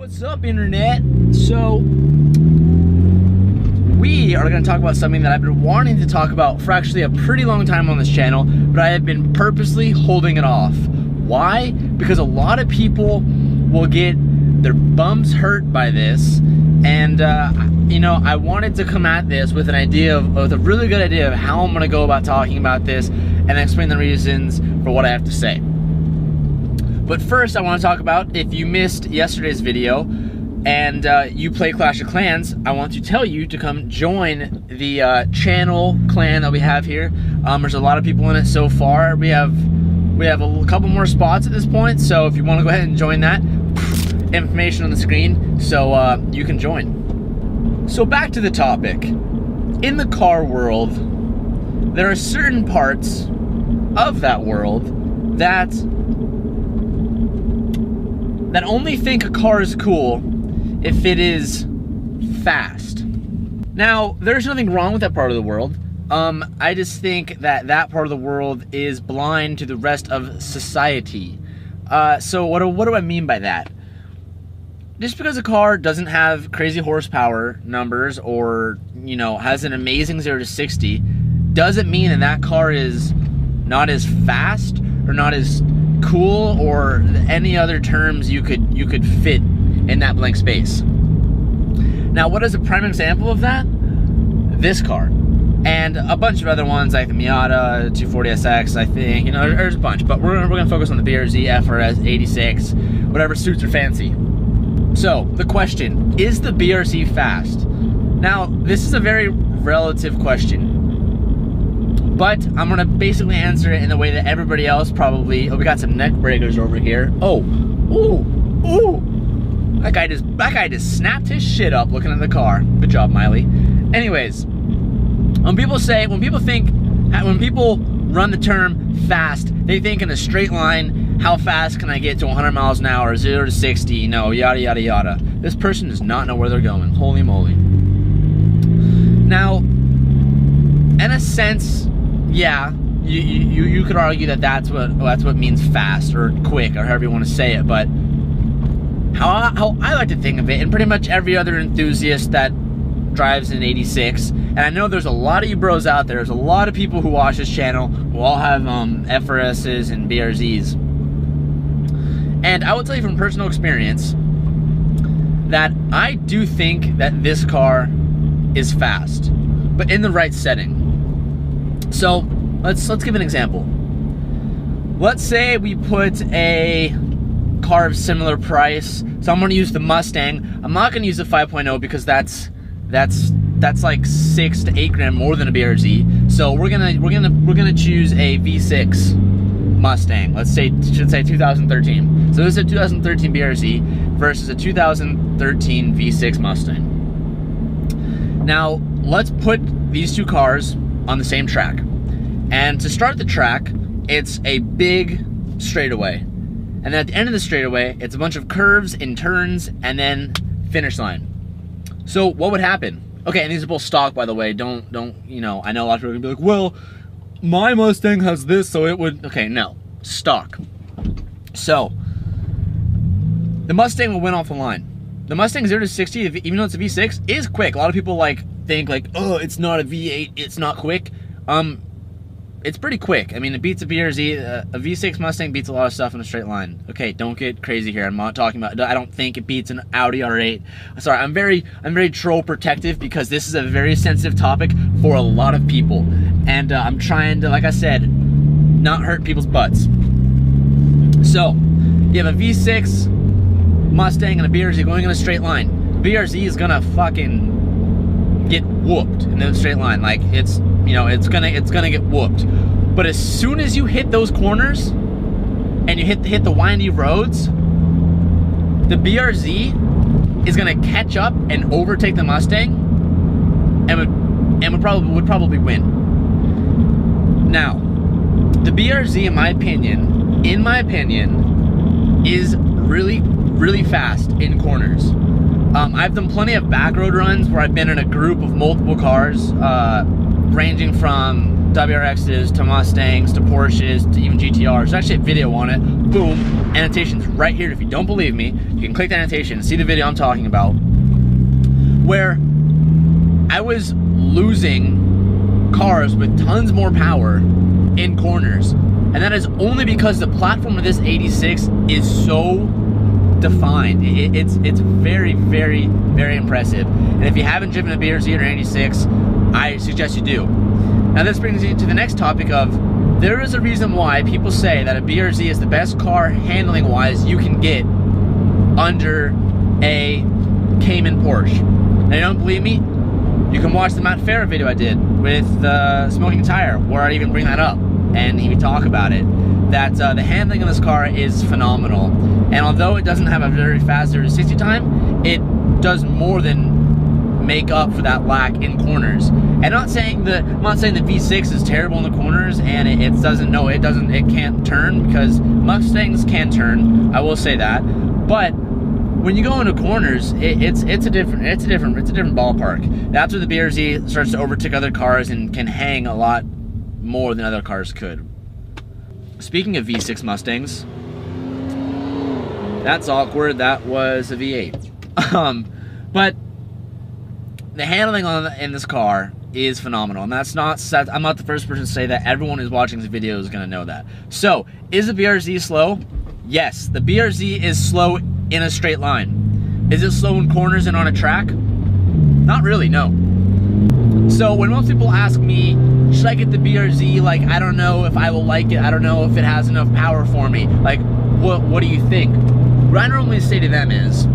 What's up, internet? So we are going to talk about something that I've been wanting to talk about for actually a pretty long time on this channel, but I have been purposely holding it off. Why? Because a lot of people will get their bums hurt by this, and you know, I wanted to come at this with a really good idea of how I'm going to go about talking about this and explain the reasons for what I have to say. But first, I want to talk about, if you missed yesterday's video and you play Clash of Clans, I want to tell you to come join the channel clan that we have here. There's a lot of people in it so far. We have a couple more spots at this point, so if you want to go ahead and join that, information on the screen, so you can join. So back to the topic. In the car world, there are certain parts of that world that only think a car is cool if it is fast. Now, there's nothing wrong with that part of the world. I just think that part of the world is blind to the rest of society. So what do I mean by that? Just because a car doesn't have crazy horsepower numbers or, you know, has an amazing 0 to 60, doesn't mean that car is not as fast or not as cool or any other terms you could fit in that blank space. Now, what is a prime example of that? This car. And a bunch of other ones like the Miata 240SX, I think, you know, there's a bunch, but we're gonna focus on the BRZ, FRS, 86, whatever suits your fancy. So, the question, is the BRZ fast? Now, this is a very relative question, but I'm gonna basically answer it in the way that everybody else probably. Oh, we got some neck breakers over here. Oh, ooh. That guy just snapped his shit up looking at the car. Good job, Miley. Anyways, when people run the term fast, they think in a straight line, how fast can I get to 100 miles an hour, 0 to 60, you know, yada, yada, yada. This person does not know where they're going. Holy moly. Now, in a sense, yeah, you could argue that's what means fast or quick or however you want to say it, but how I like to think of it, and pretty much every other enthusiast that drives an 86, and I know there's a lot of you bros out there, there's a lot of people who watch this channel who all have FRSs and BRZs, and I will tell you from personal experience that I do think that this car is fast, but in the right setting. So let's give an example. Let's say we put a car of similar price. So I'm going to use the Mustang. I'm not going to use the 5.0 because that's like 6 to 8 grand more than a BRZ. So we're gonna choose a V6 Mustang. Should say 2013. So this is a 2013 BRZ versus a 2013 V6 Mustang. Now let's put these two cars on the same track. And to start the track, it's a big straightaway. And at the end of the straightaway, it's a bunch of curves and turns and then finish line. So what would happen? Okay, and these are both stock, by the way. Don't, you know, I know a lot of people are gonna be like, well, my Mustang has this, so it would, okay, no, stock. So, the Mustang will win off the line. The Mustang 0 to 60, even though it's a V6, is quick. A lot of people think oh, it's not a V8, it's not quick. It's pretty quick. I mean, it beats a BRZ. A V6 Mustang beats a lot of stuff in a straight line. Okay, don't get crazy here. I'm not talking about, I don't think it beats an Audi R8. Sorry, I'm very troll protective because this is a very sensitive topic for a lot of people. And I'm trying to, like I said, not hurt people's butts. So, you have a V6 Mustang and a BRZ going in a straight line. BRZ is gonna fucking get whooped in the straight line. Like, it's, you know, it's gonna get whooped. But as soon as you hit those corners and you hit the windy roads, the BRZ is gonna catch up and overtake the Mustang and would probably win. Now, the BRZ, in my opinion, is really fast in corners. I've done plenty of back road runs where I've been in a group of multiple cars, ranging from WRXs to Mustangs to Porsches to even GTRs. There's actually a video on it. Boom, annotation's right here. If you don't believe me, you can click the annotation and see the video I'm talking about, where I was losing cars with tons more power in corners, and that is only because the platform of this 86 is so defined. It's very, very, very impressive. And if you haven't driven a BRZ or an 86, I suggest you do. Now this brings you to the next topic of, there is a reason why people say that a BRZ is the best car handling wise you can get under a Cayman Porsche. Now you don't believe me? You can watch the Matt Farah video I did with the Smoking Tire, where I even bring that up and even talk about it. That the handling of this car is phenomenal. And although it doesn't have a very fast 0 to 60 time, it does more than make up for that lack in corners. And I'm not saying the V6 is terrible in the corners and it can't turn, because Mustangs can turn. I will say that. But when you go into corners, it's a different ballpark. That's where the BRZ starts to overtake other cars and can hang a lot more than other cars could. Speaking of V6 Mustangs, that's awkward. That was a V8. But the handling in this car is phenomenal, and that's not. I'm not the first person to say that. Everyone who's watching this video is going to know that. So, is the BRZ slow? Yes, the BRZ is slow in a straight line. Is it slow in corners and on a track? Not really, no. So when most people ask me, should I get the BRZ? Like, I don't know if I will like it. I don't know if it has enough power for me. Like, what do you think? What I normally say to them is,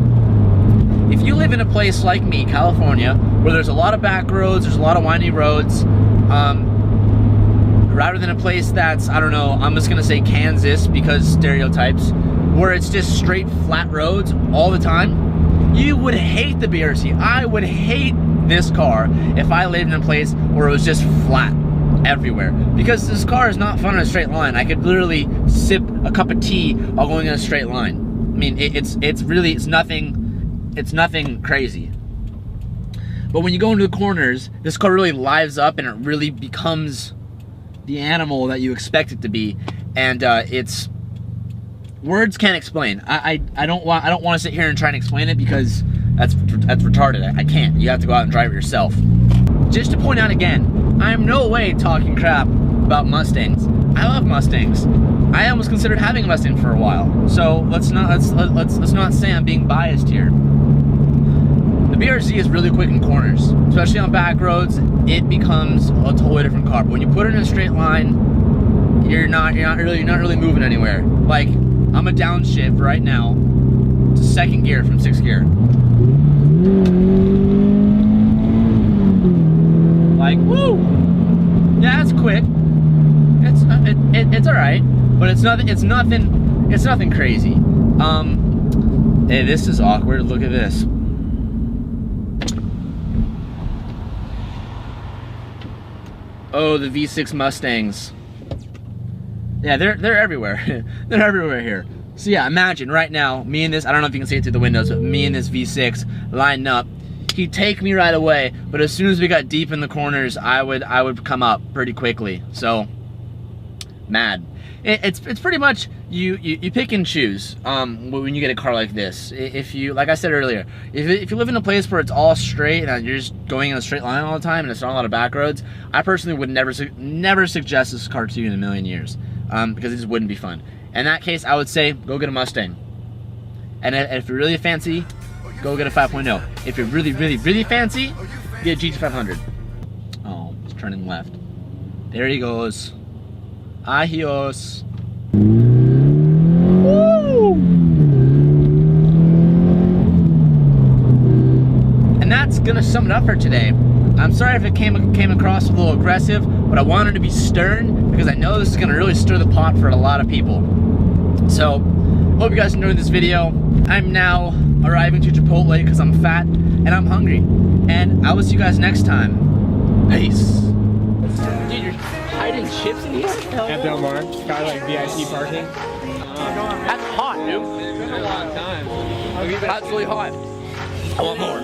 if you live in a place like me, California, where there's a lot of back roads, there's a lot of windy roads, rather than a place that's, I don't know, I'm just gonna say Kansas because stereotypes, where it's just straight flat roads all the time, you would hate the BRZ. I would hate this car if I lived in a place where it was just flat everywhere, because this car is not fun in a straight line. I could literally sip a cup of tea while going in a straight line. I mean, it's nothing crazy. But when you go into the corners, this car really lives up and it really becomes the animal that you expect it to be, and it's words can't explain. I don't want to sit here and try and explain it, because that's retarded. I can't. You have to go out and drive it yourself. Just to point out again, I am no way talking crap about Mustangs. I love Mustangs. I almost considered having a Mustang for a while. So let's not say I'm being biased here. The BRZ is really quick in corners, especially on back roads. It becomes a totally different car. But when you put it in a straight line, you're not really moving anywhere. Like, I'm a downshift right now to second gear from 6th gear. Like, woo! Yeah, it's quick. It's all right, but it's nothing crazy. Hey, this is awkward. Look at this. Oh, the V6 Mustangs. Yeah, they're everywhere. They're everywhere here. So yeah, imagine right now, me and this, I don't know if you can see it through the windows, but me and this V6 lining up. He'd take me right away, but as soon as we got deep in the corners, I would come up pretty quickly. So, mad. It's pretty much, you pick and choose when you get a car like this. If you, like I said earlier, if you live in a place where it's all straight and you're just going in a straight line all the time and it's not a lot of back roads, I personally would never suggest this car to you in a million years, because it just wouldn't be fun. In that case, I would say go get a Mustang. And if you're really fancy, go get a 5.0. If you're really fancy, get a GT500. Oh, it's turning left. There he goes. Ahios. Woo! And that's gonna sum it up for today. I'm sorry if it came across a little aggressive, but I wanted to be stern because I know this is gonna really stir the pot for a lot of people. So, hope you guys enjoyed this video. I'm now arriving to Chipotle because I'm fat and I'm hungry. And I will see you guys next time. Peace. Dude, you're hiding chips in here? At Del Mar, got like VIP parking. That's hot, dude. It's been a long time. That's really hot. I want more.